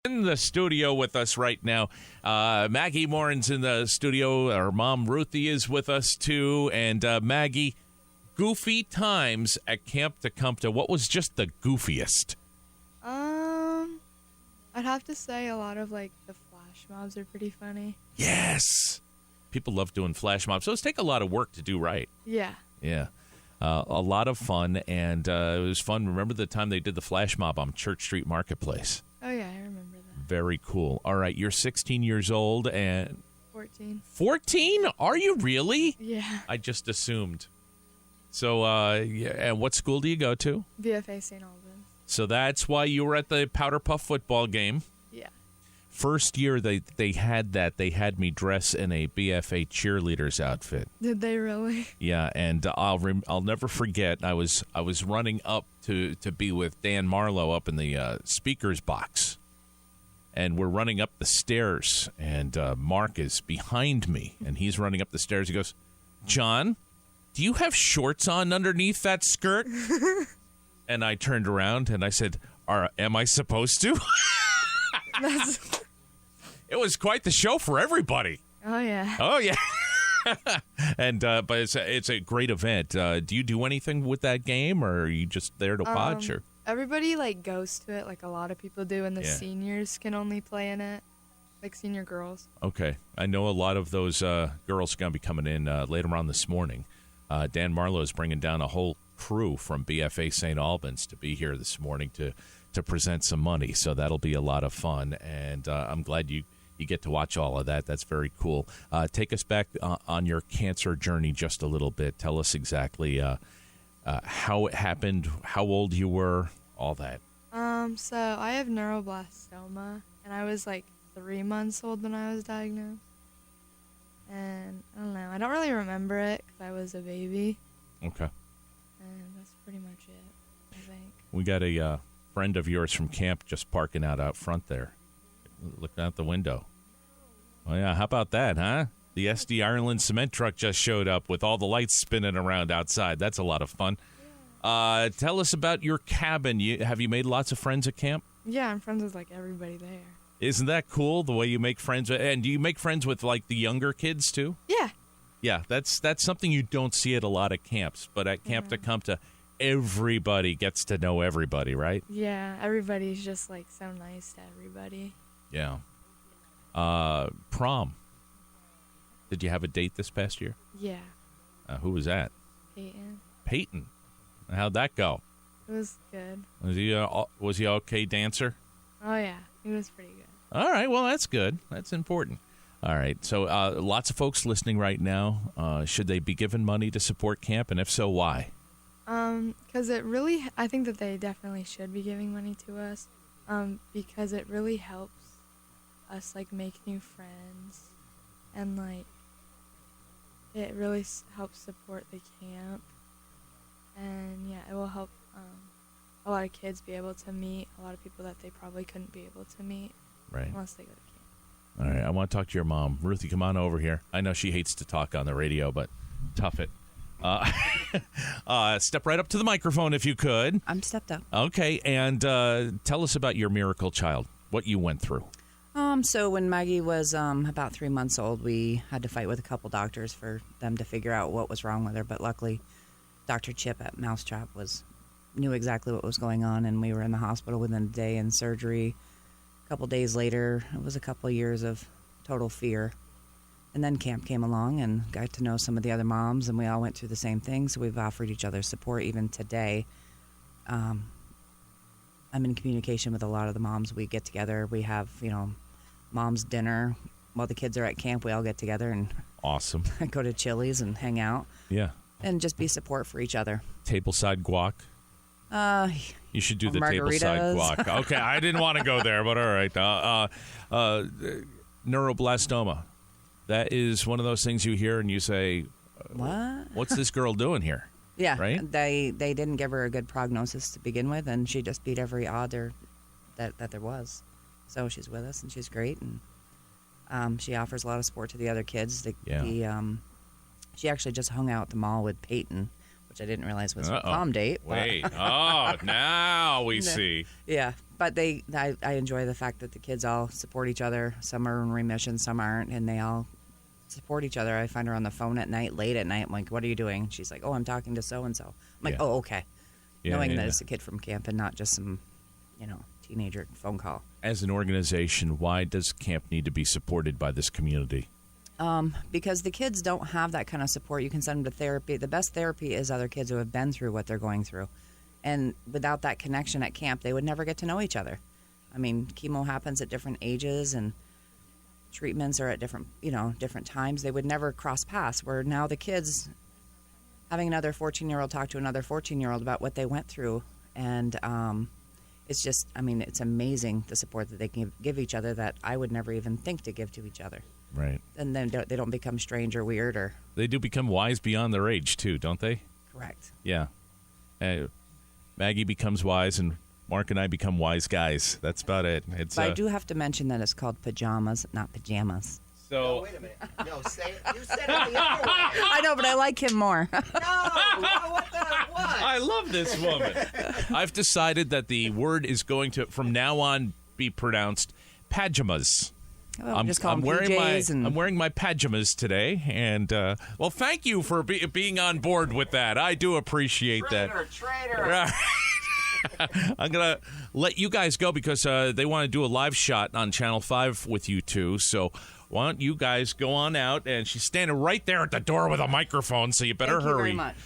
In the studio with us right now. Maggie Morin's in the studio. Our mom, Ruthie, is with us, too. And Maggie, goofy times at Camp TaKumTA. What was just the goofiest? I'd have to say a lot of, the flash mobs are pretty funny. Yes. People love doing flash mobs. So it's take a lot of work to do right. Yeah. Yeah. A lot of fun, and it was fun. Remember the time they did the flash mob on Church Street Marketplace? Oh, yeah, I remember that. Very cool. All right, you're 16 years old and... 14. 14? Are you really? Yeah. I just assumed. So, and what school do you go to? BFA St. Albans. So that's why you were at the Powder Puff football game. Yeah. First year they had that, they had me dress in a BFA cheerleader's outfit. Did they really? Yeah, and I'll never forget. I was running up to be with Dan Marlowe up in the speakers box, and we're running up the stairs, and Mark is behind me, and he's running up the stairs. He goes, "John, do you have shorts on underneath that skirt?" And I turned around and I said, "Am I supposed to?" It was quite the show for everybody. Oh, yeah. Oh, yeah. And but it's a great event. Do you do anything with that game, or are you just there to watch? Or everybody goes to it, like a lot of people do, and the seniors can only play in it, like senior girls. Okay, I know a lot of those girls are going to be coming in later on this morning. Dan Marlowe is bringing down a whole crew from BFA St. Albans to be here this morning to present some money, so that'll be a lot of fun, and I'm glad you get to watch all of that. That's very cool. Take us back on your cancer journey just a little bit. Tell us exactly how it happened, how old you were, all that. So I have neuroblastoma, and I was 3 months old when I was diagnosed. And I don't know. I don't really remember it because I was a baby. Okay. And that's pretty much it, I think. We got a friend of yours from camp just parking out front there, looking out the window. Oh, yeah. How about that, huh? The SD Ireland cement truck just showed up with all the lights spinning around outside. That's a lot of fun. Yeah. Tell us about your cabin. Have you made lots of friends at camp? Yeah, I'm friends with everybody there. Isn't that cool, the way you make friends? And do you make friends with the younger kids too? Yeah. Yeah, that's something you don't see at a lot of camps. But at Camp TaKumTA, everybody gets to know everybody, right? Yeah, everybody's just so nice to everybody. Yeah. Prom. Did you have a date this past year? Yeah. Who was that? Peyton. Peyton. How'd that go? It was good. Was he okay dancer? Oh, yeah. He was pretty good. All right. Well, that's good. That's important. All right. So lots of folks listening right now. Should they be given money to support camp? And if so, why? Because I think that they definitely should be giving money to us. Because it really helps us make new friends, and it really helps support the camp, and it will help a lot of kids be able to meet a lot of people that they probably couldn't be able to meet unless they go to camp. All right, I want to talk to your mom. Ruthie, come on over here. I know she hates to talk on the radio, but tough it. Step right up to the microphone if you could. I'm stepped up. Okay, and tell us about your miracle child, what you went through. So when Maggie was about 3 months old, we had to fight with a couple doctors for them to figure out what was wrong with her. But luckily, Dr. Chip at Mousetrap knew exactly what was going on, and we were in the hospital within a day in surgery. A couple days later, it was a couple of years of total fear. And then camp came along and got to know some of the other moms, and we all went through the same thing, so we've offered each other support even today. I'm in communication with a lot of the moms. We get together. We have, mom's dinner. While the kids are at camp, we all get together and awesome. Go to Chili's and hang out. Yeah. And just be support for each other. Tableside guac? You should do the margaritas. Tableside guac. Okay, I didn't want to go there, but all right. Neuroblastoma. That is one of those things you hear and you say, what? What's this girl doing here? Yeah, right? They didn't give her a good prognosis to begin with, and she just beat every odd that there was. So she's with us, and she's great, and she offers a lot of support to the other kids. She actually just hung out at the mall with Peyton, which I didn't realize was her prom date. Wait, now we see. Yeah, But I enjoy the fact that the kids all support each other. Some are in remission, some aren't, and they all support each other. I find her on the phone at night, late at night. I'm like, what are you doing? She's like, oh, I'm talking to so-and-so. I'm like, oh, okay. Knowing that it's a kid from camp and not just some, teenager phone call. As an organization, why does camp need to be supported by this community? Because the kids don't have that kind of support. You can send them to therapy. The best therapy is other kids who have been through what they're going through. And without that connection at camp, they would never get to know each other. I mean, chemo happens at different ages and treatments are at different times. They would never cross paths, where now the kids having another 14-year-old talk to another 14-year-old about what they went through. And it's just, it's amazing the support that they can give each other that I would never even think to give to each other. Right. And then they don't become strange or weird. Or they do become wise beyond their age, too, don't they? Correct. Yeah. Maggie becomes wise, and Mark and I become wise guys. That's about it. But I do have to mention that it's called pajamas, not pajamas. So no, wait a minute. No, say it. You said it the other way. I know, but I like him more. No, what? I love this woman. I've decided that the word is going to, from now on, be pronounced pajamas. Well, I'm wearing my pajamas today, and well, thank you for being on board with that. I do appreciate that. Traitor. I'm gonna let you guys go because they want to do a live shot on Channel 5 with you two. So why don't you guys go on out? And she's standing right there at the door with a microphone, so you better hurry. Thank you very much.